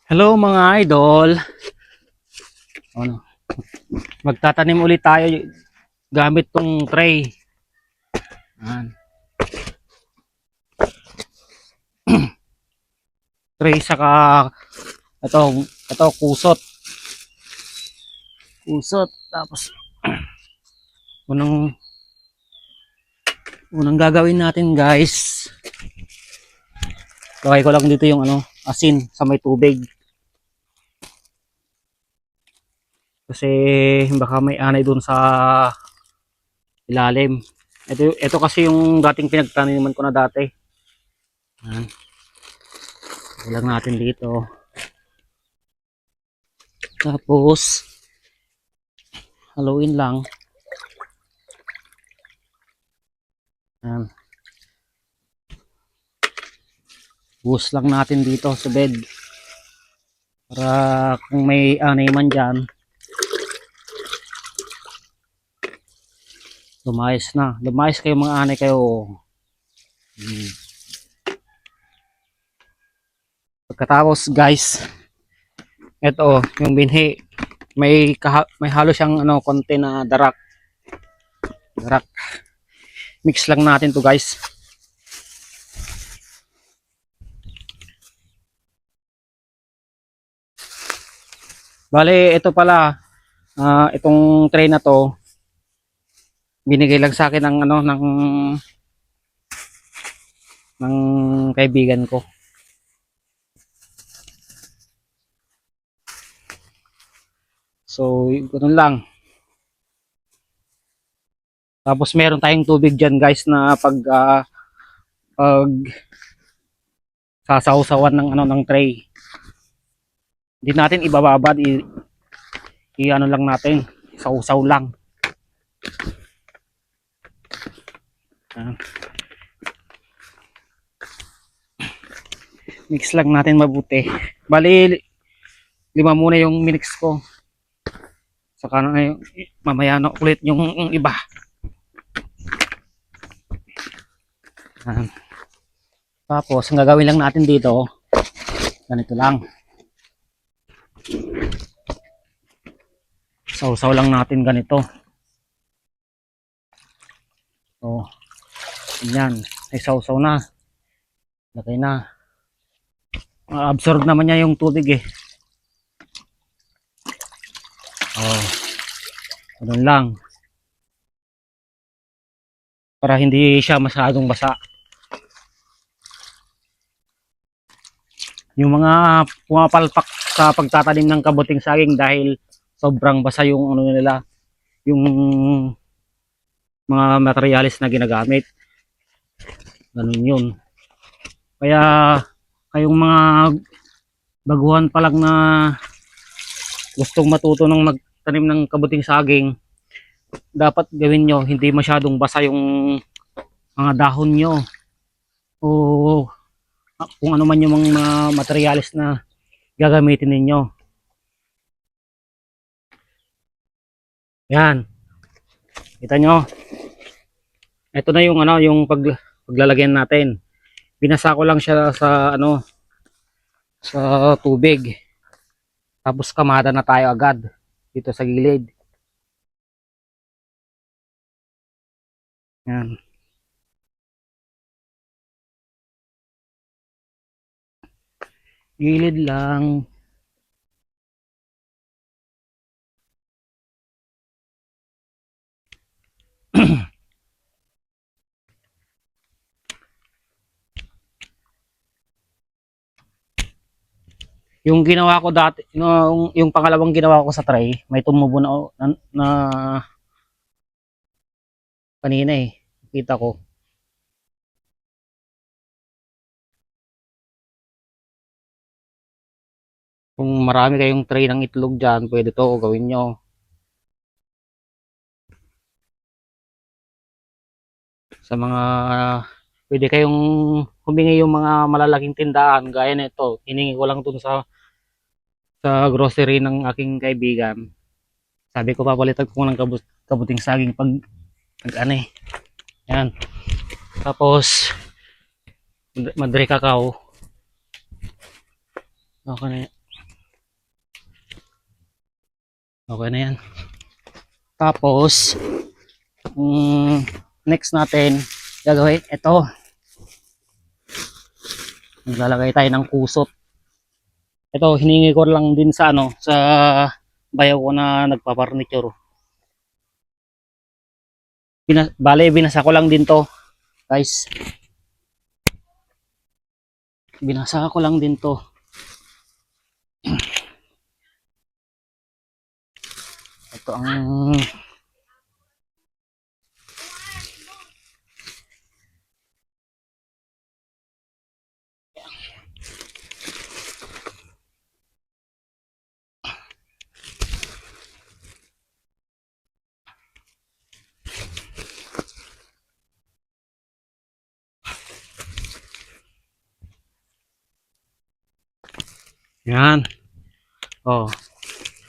Hello mga idol. Ano, magtatanim ulit tayo gamit tong tray. Yan. Tray saka ito, ito kusot. Kusot tapos unang unang gagawin natin, guys. Lagay ko lang dito yung asin sa may tubig. Kasi baka may anay dun sa ilalim. Ito kasi yung dating pinagtaniman ko na dati. Yan. Ilang natin dito. Tapos haluin lang. Yan. Buhos lang natin dito sa bed. Para kung may anay man dyan, lumayas na. Lumayas kayo mga anay kayo. Pagkatapos, guys, ito yung binhi. May halo siyang konti na darak. Darak. Mix lang natin to, guys. Bale, ito pala, itong tray na to, binigay lang sa akin ng kaibigan ko. So, ganoon lang. Tapos meron tayong tubig diyan, guys, na pag sasawsawan ng tray. Hindi natin ibababad, lang natin, sausaw lang. Mix lang natin mabuti. Bali, 5 muna yung minix ko. Saka na mamaya na ulit yung iba. Tapos, ang gagawin lang natin dito, ganito lang. Sausaw lang natin ganito. So, yan. Ay sausaw na. Lagay na. Absorb naman niya yung tubig eh. Oh. Ganun lang. Para hindi siya masyadong basa. Yung mga pumapalpak sa pagtatanim ng kabuting saging dahil sobrang basa yung nila, yung mga materialis na ginagamit. Ganun yun. Kaya kayong mga baguhan pa lang na gustong matuto ng magtanim ng kabuting saging, dapat gawin nyo hindi masyadong basa yung mga dahon nyo o kung ano man yung mga materialis na gagamitin ninyo. Yan. Kita nyo. Ito na yung yung paglalagyan natin. Binasa ko lang siya sa tubig. Tapos kamada na tayo agad dito sa gilid. Yan. Gilid lang. Yung ginawa ko dati, yung pangalawang ginawa ko sa tray, may tumubo na kanina eh. Kita ko. Kung marami kayong tray ng itlog dyan, pwede to gawin nyo. Sa mga, pwede kayong humingi yung mga malalaking tindahan, gaya nito. Hiningi ko lang dun sa grocery ng aking kaibigan. Sabi ko papalitan ko ng kabuting saging pag yan. Tapos, Madre Cacao. Okay na yan. Okay na yan. Tapos, next natin, gagawin, ito. Maglalagay tayo ng kusot. Ito, hiningi ko lang din sa sa bayaw ko na nagpa-furniture. Bale, binasa ko lang din to, guys. Binasa ko lang din to. Ito ang yan. Oh,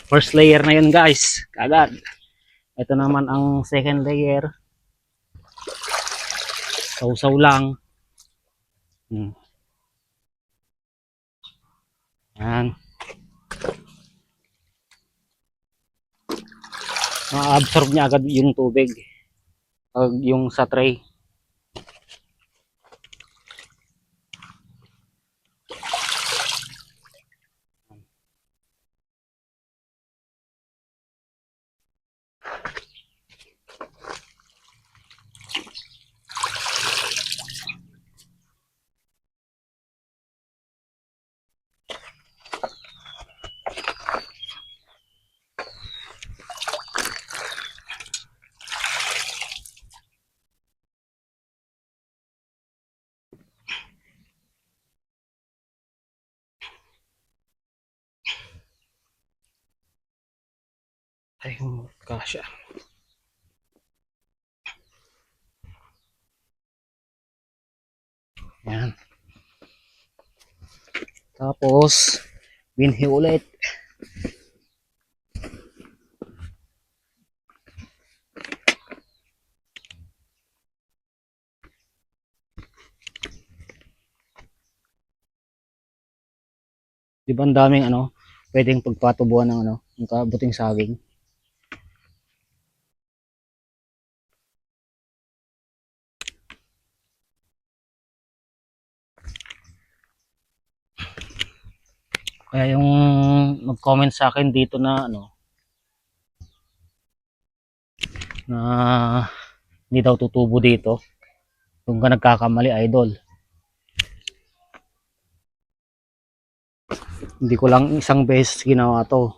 first layer na yun, guys. Kagad. Ito naman ang second layer. Sausaw lang. Yan. Ma-absorb niya agad yung tubig. Yung sa tray. Ay, kasya. Yan. Tapos, binhi ulit. Di ba ang daming pwedeng pagpatubuan ng ng kabuting saging. Kaya yung mag-comment sa akin dito na na hindi daw tutubo dito. Kung ka nagkakamali, idol. Hindi ko lang isang beses ginawa to.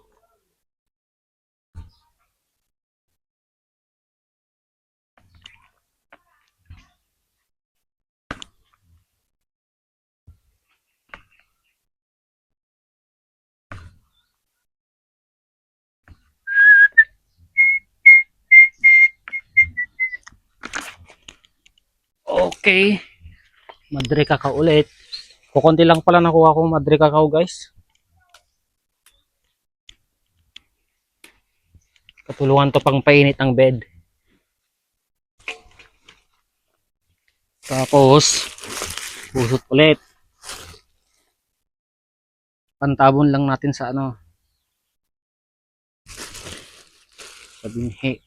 Okay. Madre kakao ulit. Kukunti lang pala nakuha kong madre kakao, guys. Katulungan to pang painit ang bed. Tapos, busot ulit. Pantabon lang natin sa sa binhi.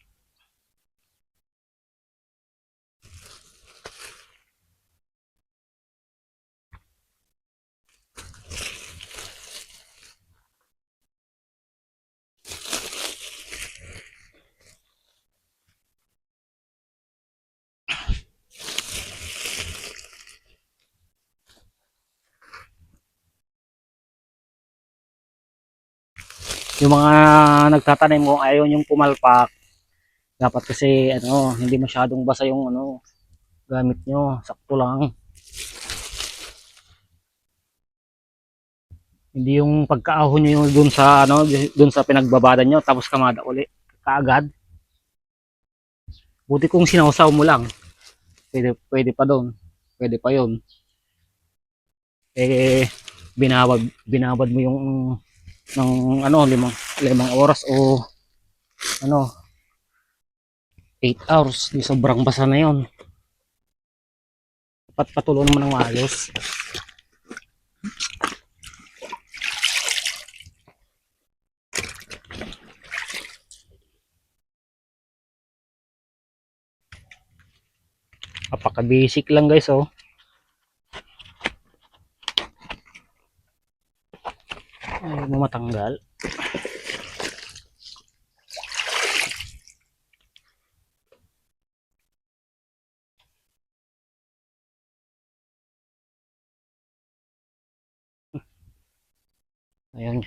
Yung mga nagtatanim kung ayaw yung pumalpak, dapat kasi hindi masyadong basa yung gamit nyo, sakto lang. Hindi yung pagkaahon nyo yung dun sa pinagbabadan nyo tapos kamada uli kaagad. Buti kung sinawsaw mo lang, pwede pa doon, pwede pa yon. Binabad mo yung ng limang oras o 8 hours, di sobrang basa na yon. Patuloy naman ng maayos. napaka basic lang guys oh. Ayaw mo matanggal. Ayan.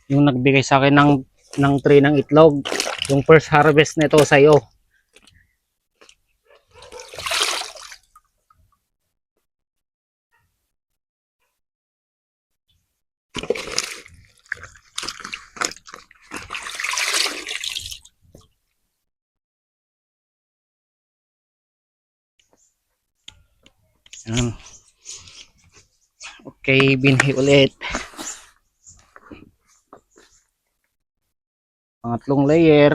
Yung nagbigay sa akin ng tray ng itlog, yung first harvest nito sa iyo. Yan. Okay, binhi ulit. Pangatlong layer.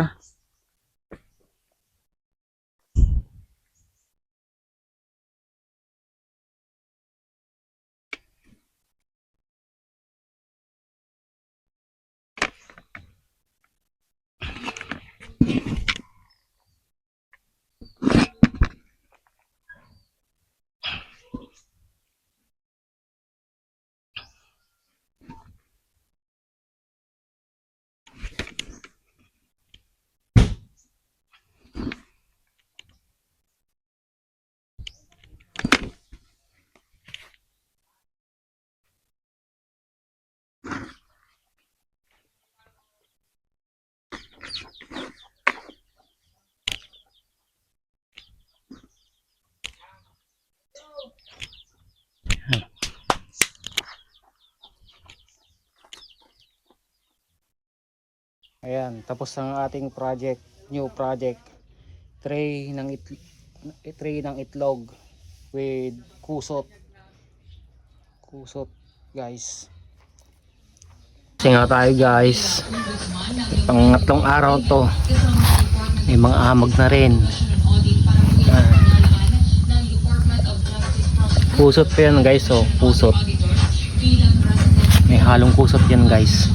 Ayan, tapos ang ating project, new project, tray ng itlog with kusot. Kusot, guys. Kasi nga tayo, guys. Pangatlong araw to. May mga amag na rin. Kusot pa yan, guys, oh. Kusot. May halong kusot yan, guys.